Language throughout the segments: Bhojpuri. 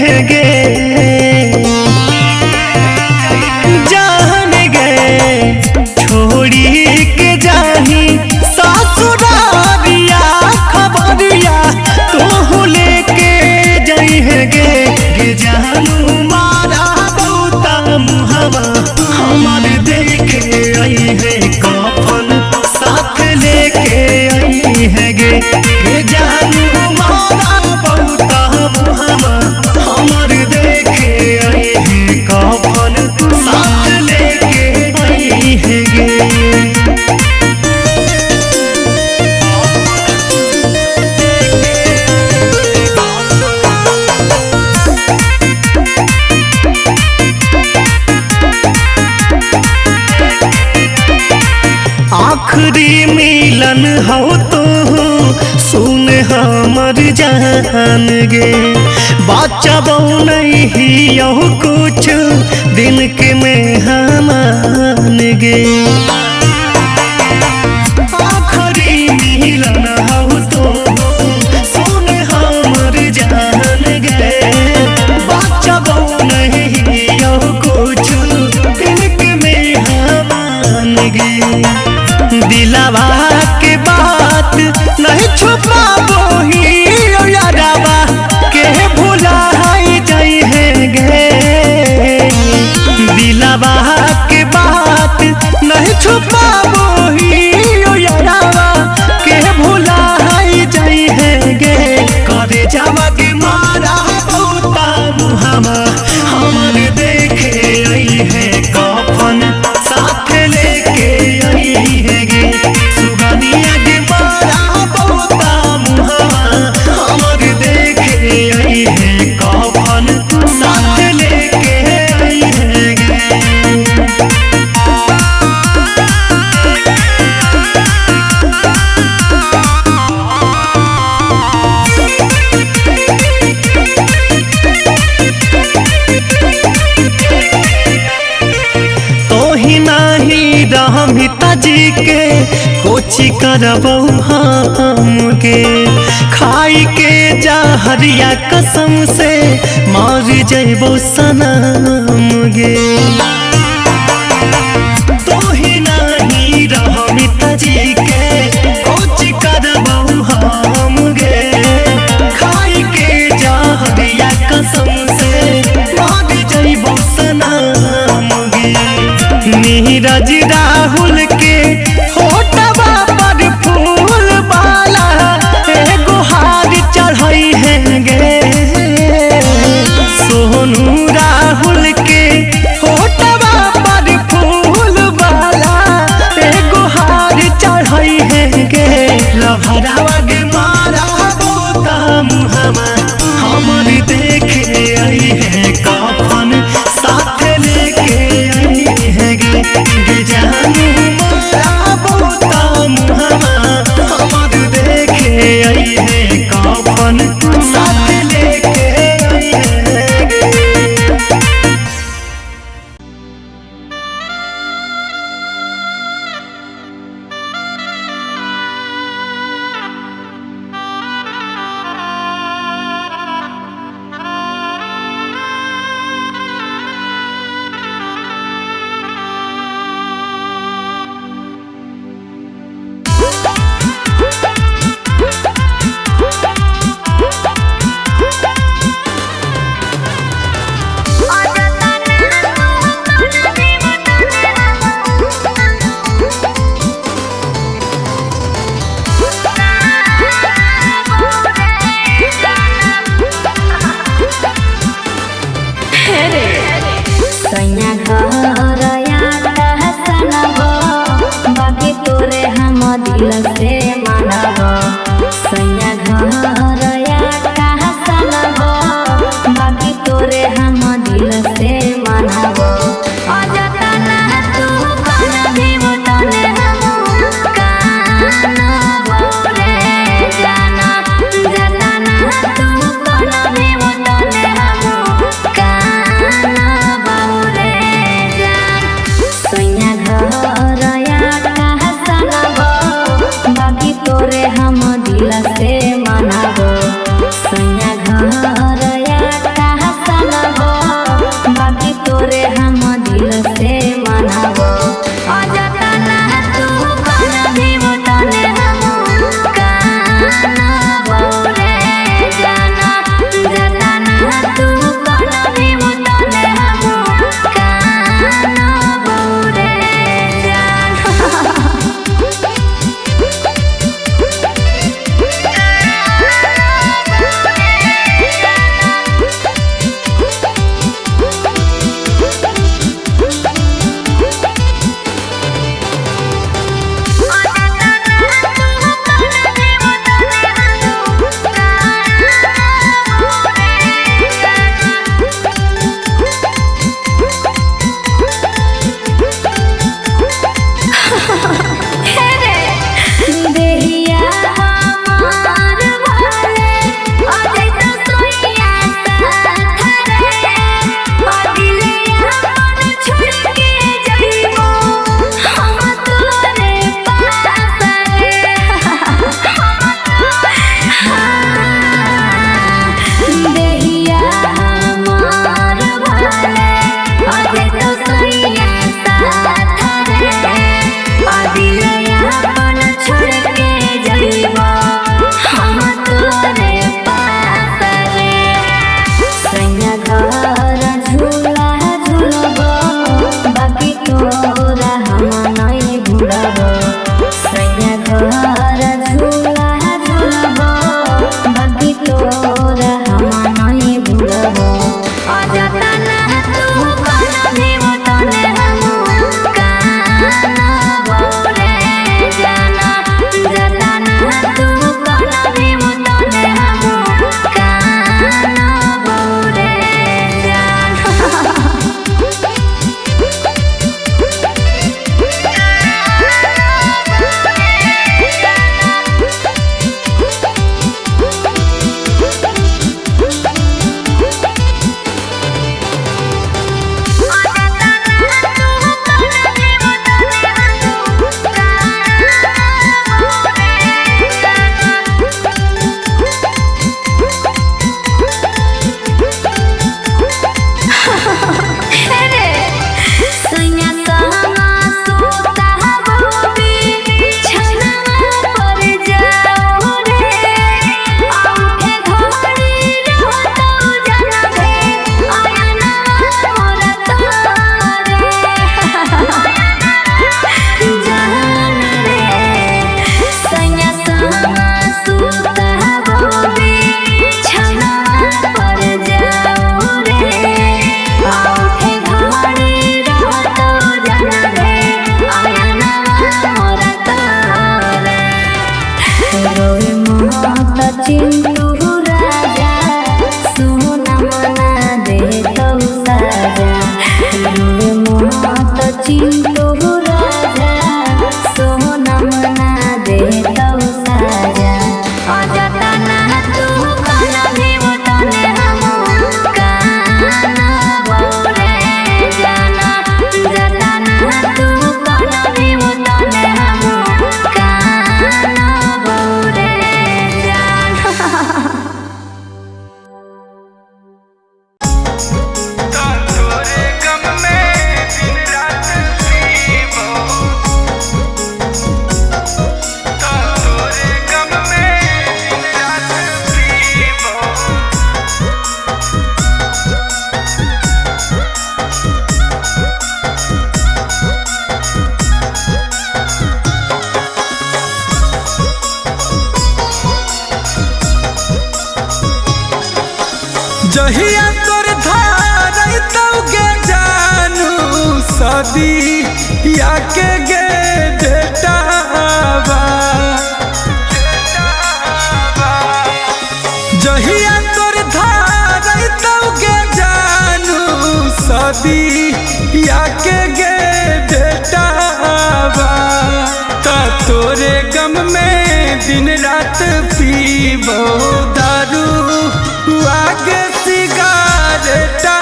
है गे जान गे छोड़ी के जाही ससुरारिया खबरिया तू लेके जाई है गे जानू मारा बूता मुहवा हमार देखे आई है कफन साथ लेके आई है गे जानू मारा बूता मुहवा हमार देखे आई है कफन साथ लेके आई है गे। आखिरी मिलन हो तो सुन हमर जान गे बच्चा बहु नहीं हो कुछ दिन के मेहमान गे आखिरी मिलन हो तो सुन हमर जान गे बच्चा बहु नहीं हो कुछ दिन के मेहमान गे दिलावा के बात नहीं छुपाबो ही यारावा के भुला जाई है गे दिलावा के बात नहीं छुपाबो ही यारावा के भुला जाई है गे करे जावा के मारा बूता मुहवा हमर देखे आई है कफन साथ लेके आई है गे सुगनिया के मारा बूता मुहवा हमर देखे आई है कफन साथ लेके आई है गे। जी के कोची करबो हम गे खाई के जहरिया कसम से मार जइबो सनम गे तो ही नहीं रहमित जी के कोची करबो हम गे खाई के जहरिया कसम से मार जइबो सनम गे नीरज राहुल के होटवा पर फूल वाला एगो हार चढ़ाई है गे सोनू राहुल के होटवा पर फूल वाला एगो हार चढ़ाई है गे लभरावा गे मारा बूता मुहवा हमर देखे आई है कफन साथ लेके आई है गे जहाँ गे जानू सदी या के गे बेटावा जहिया तोर धारै तो गे जानू सदी या के गे बेटावा ता तोरे गम में दिन रात पीबो दारू आगे सिगारेटावा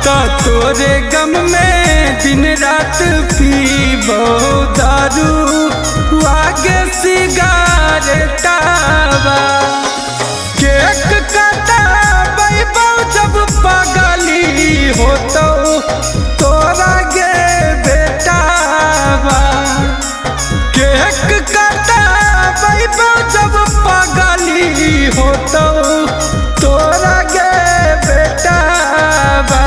ता तोरे गम में दिन रात पीबो दारू आगे सिगारेटावा केक काटबो जब पागली हो तो तोरा गे बेटावा केक काटबो जब पागली हो तो तोरा गे बेटावा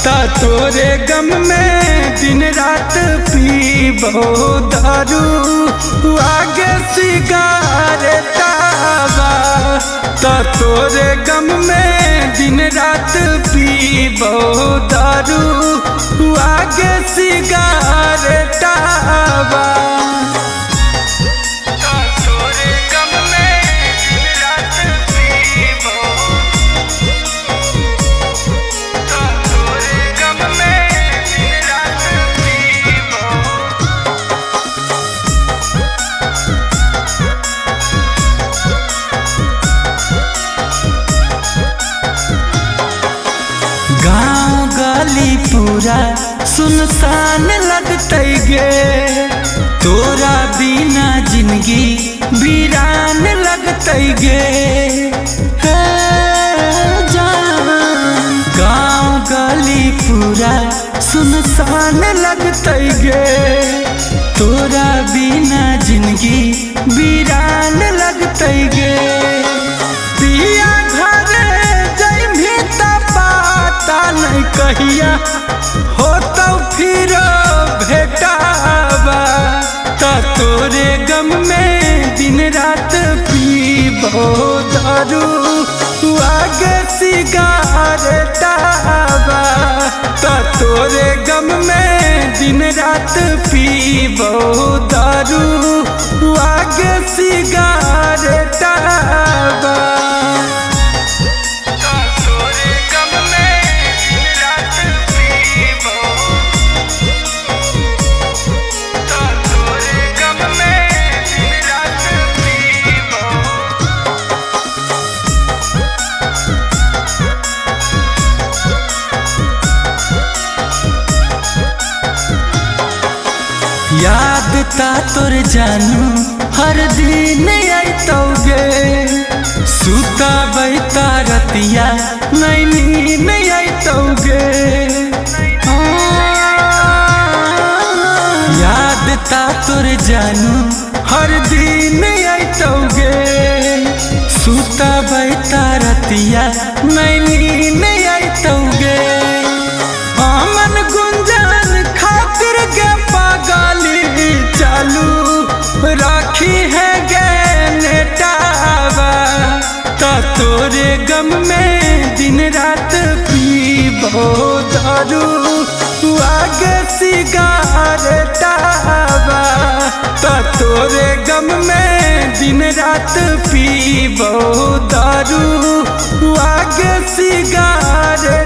ता तोरे गम में दिन रात पीबो दारू आगे सिगारेटावा ता तोरे गम में दिन रात पीबो दारू आगे सिगारेटावा गाँव गली पूरा सुनसान लगते गे तोरा बिना जिंदगी वीरान लगते गे गाँव गली पूरा सुनसान लगते गे तोरा बिना जिंदगी वीरान लगते गे पिया घरे जइमी त पता नहीं कहिया हो तो फिर भेटावा ता तोरे गम में दिन रात पीबो दारू आगे सिगारेटावा ता तोरे गम में दिन रात पीबो दारू आगे सिगारेटावा याद ता तोर जानू हर दिन आइतौगे सुता बैता रतिया नहीं नहीं आइतौगे याद ता तोर जानू हर दिन आइतौगे सुता बैता रतिया नहीं नहीं आइतौगे अमन गुंजन खातिर गे पागली चालू राखी है गे नेटावा ता तोरे गम में दिन रात पीबो दारू आगे सिगारेटावा ता तोरे गम में दिन रात पीबो दारू आगे सिगारेटावा।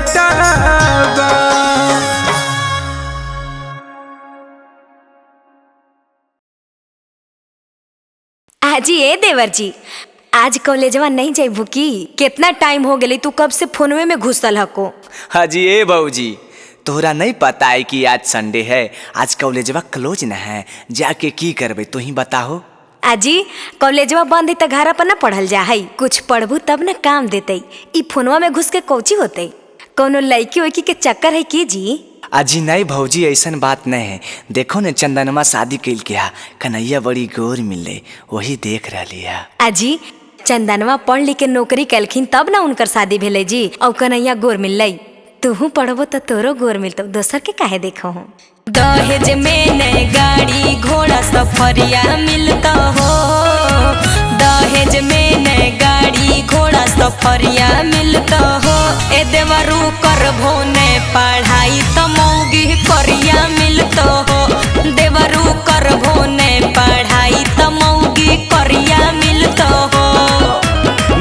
आजी ए देवर जी आज कॉलेजवा नहीं जाइबू की कितना टाइम हो गई तू कब से फोनवे में घुसल हको। हाजी ए बाबूजी तोहरा नहीं पता है कि आज संडे है, आज कॉलेजवा क्लोज न है, जाके की करबे तू ही बताहो। आजी कॉलेजवा बंद है तो घर पर न पढ़ल जा है, कुछ पढ़बू तब न काम देते। ई फोनवा में घुस के कोची होते, कोनो लड़की वैकी के चक्कर है की जी? अजी नहीं भौजी ऐसा बात नहीं है, देखो न चंदनमा शादी कैल किया, कन्हैया बड़ी गोर मिले वही देख रही है। आजी चंदनवा पढ़ लिख के नौकरी कैलखिन तब ना उनकर शादी भेले जी, और कन्हैया गोर मिल। तूहू पढ़बो तो तोरो गोर मिलतो, दोसर के काहे देखो हो। दहेज में नए गाड़ी घोड़ा सफरिया मिलता हो, दहेज में नए गाड़ी घोड़ा सफरिया मिलता हो। ए देवरू करबो ने पढ़ाई तो मौगी करिया मिलतो हो। देवरू करबो ने पढ़ाई तो मौगी करिया मिलतो हो।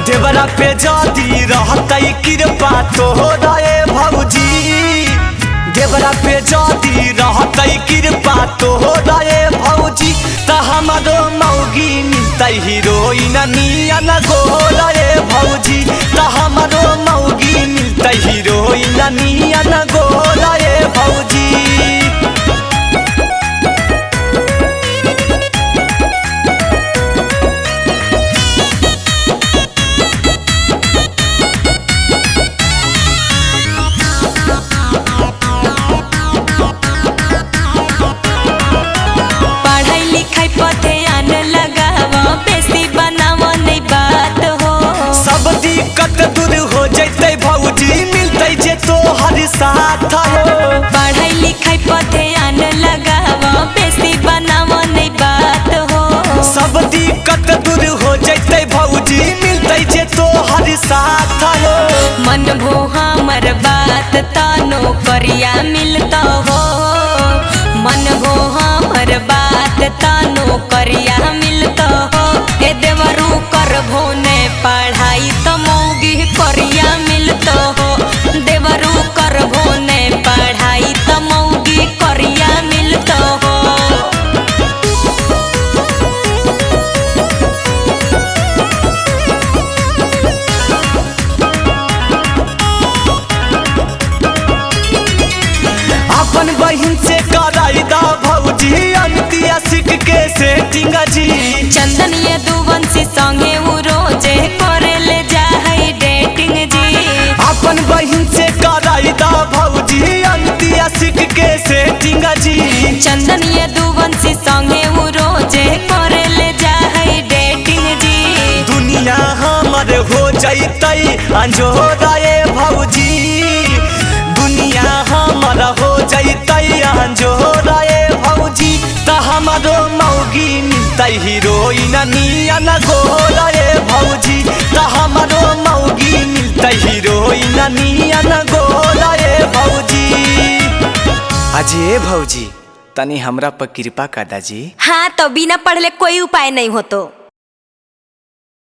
देवरा पे जदी रहतई कृपा तोहरा ए भौजी, देवरा पे जदी रहतई कृपा तोहरा ए भौजी, त हमारो मौगी मिलतई हीरोइन नियन गोरा ए भौजी, त हमारो मौगी मिलतई हीरोइन नियन गोरा ए भौजी। सब दिक्कत दूर हो जैते भौजी मिलते जे तोहर साथ हो। पढ़ाई लिखाई पर ध्यान लगावा बेसी बनावा नहीं बात हो। सब दिक्कत दूर हो जैते भौजी मिलते जे तोहर साथ हो। मन भो हमर बात तानो करिया मिलता हो। मन भो हमर बात तानो करिया मिलता हो। ए देवरू करबो ने पढ़ाई तो मौगी करिया मिलता हो। देवरू करबो ने पढ़ाई तो मौगी करिया मिलता हो। अपन बहिन से कराई दा भौजी अंतिया सिक के सेटिंग जी। चंदन ये दुवंशी संगे उ रोजे करे ले जाई डेटिंग जी। अपन बहिन से कराई दा भौजी अंतिया सिक के सेटिंग जी। चंदन ये दुवंशी संगे उ रोजे करे ले जाई डेटिंग जी। दुनिया हमर हो जैतई अंजोरा ए भौजी, दुनिया हमर हो जैतई अंजोरा ए भौजी, त हमारो मौगी मिलतई हीरोइन नियन गोरा ए भौजी, त हमारो मौगी मिलतई हीरोइन नियन गोरा ए भौजी। अजय भौजी तनी हमरा पर कृपा कर दाजी। हाँ तो बिना पढ़ले कोई उपाय नहीं हो तो।